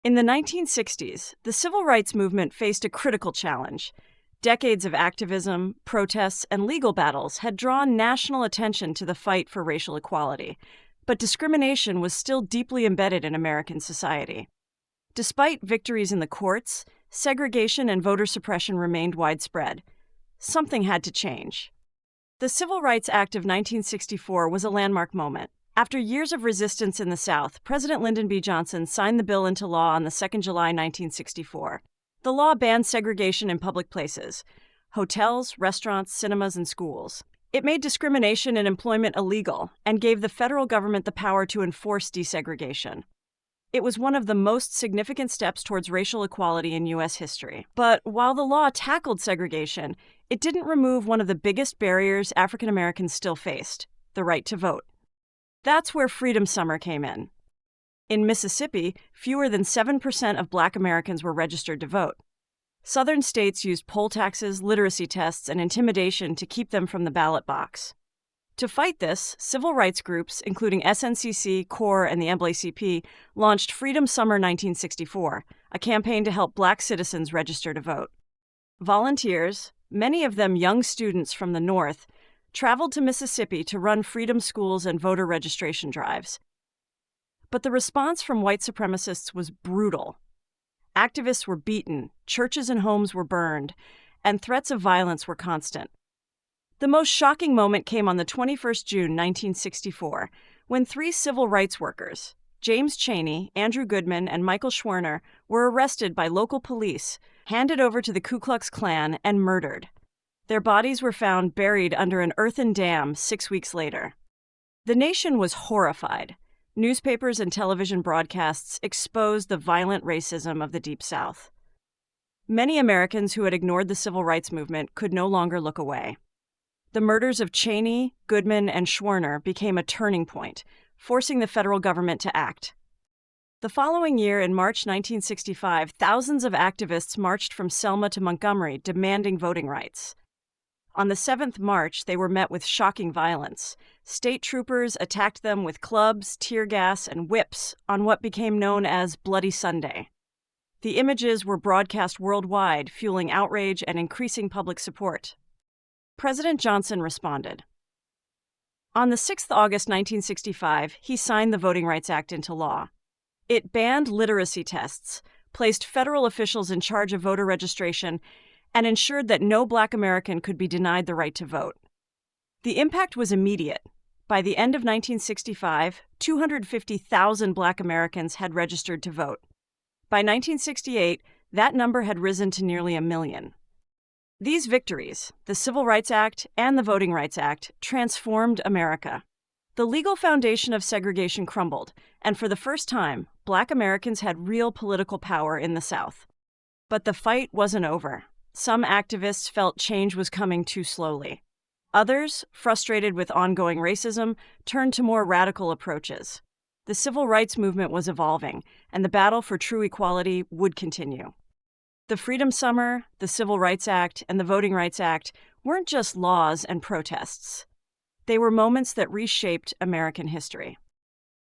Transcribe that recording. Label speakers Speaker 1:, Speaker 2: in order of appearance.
Speaker 1: In the 1960s, the civil rights movement faced a critical challenge. Decades of activism, protests, and legal battles had drawn national attention to the fight for racial equality, but discrimination was still deeply embedded in American society. Despite victories in the courts, segregation and voter suppression remained widespread. Something had to change. The Civil Rights Act of 1964 was a landmark moment. After years of resistance in the South, President Lyndon B. Johnson signed the bill into law on the 2nd July 1964. The law banned segregation in public places: hotels, restaurants, cinemas, and schools. It made discrimination in employment illegal and gave the federal government the power to enforce desegregation. It was one of the most significant steps towards racial equality in U.S. history. But while the law tackled segregation, it didn't remove one of the biggest barriers African Americans still faced: the right to vote. That's where Freedom Summer came in. In Mississippi, fewer than 7% of Black Americans were registered to vote. Southern states used poll taxes, literacy tests, and intimidation to keep them from the ballot box. To fight this, civil rights groups, including SNCC, CORE, and the NAACP, launched Freedom Summer 1964, a campaign to help Black citizens register to vote. Volunteers, many of them young students from the North, traveled to Mississippi to run freedom schools and voter registration drives. But the response from white supremacists was brutal. Activists were beaten, churches and homes were burned, and threats of violence were constant. The most shocking moment came on the 21st June 1964, when 3 civil rights workers, James Chaney, Andrew Goodman, and Michael Schwerner, were arrested by local police, handed over to the Ku Klux Klan, and murdered. Their bodies were found buried under an earthen dam 6 weeks later. The nation was horrified. Newspapers and television broadcasts exposed the violent racism of the Deep South. Many Americans who had ignored the civil rights movement could no longer look away. The murders of Chaney, Goodman, and Schwerner became a turning point, forcing the federal government to act. The following year, in March 1965, thousands of activists marched from Selma to Montgomery demanding voting rights. On the 7th March, they were met with shocking violence. State troopers attacked them with clubs, tear gas, and whips on what became known as Bloody Sunday. The images were broadcast worldwide, fueling outrage and increasing public support. President Johnson responded. On the 6th August 1965, he signed the Voting Rights Act into law. It banned literacy tests, placed federal officials in charge of voter registration, and ensured that no Black American could be denied the right to vote. The impact was immediate. By the end of 1965, 250,000 Black Americans had registered to vote. By 1968, that number had risen to nearly 1 million. These victories, the Civil Rights Act and the Voting Rights Act, transformed America. The legal foundation of segregation crumbled, and for the first time, Black Americans had real political power in the South. But the fight wasn't over. Some activists felt change was coming too slowly. Others, frustrated with ongoing racism, turned to more radical approaches. The civil rights movement was evolving, and the battle for true equality would continue. The Freedom Summer, the Civil Rights Act, and the Voting Rights Act weren't just laws and protests. They were moments that reshaped American history.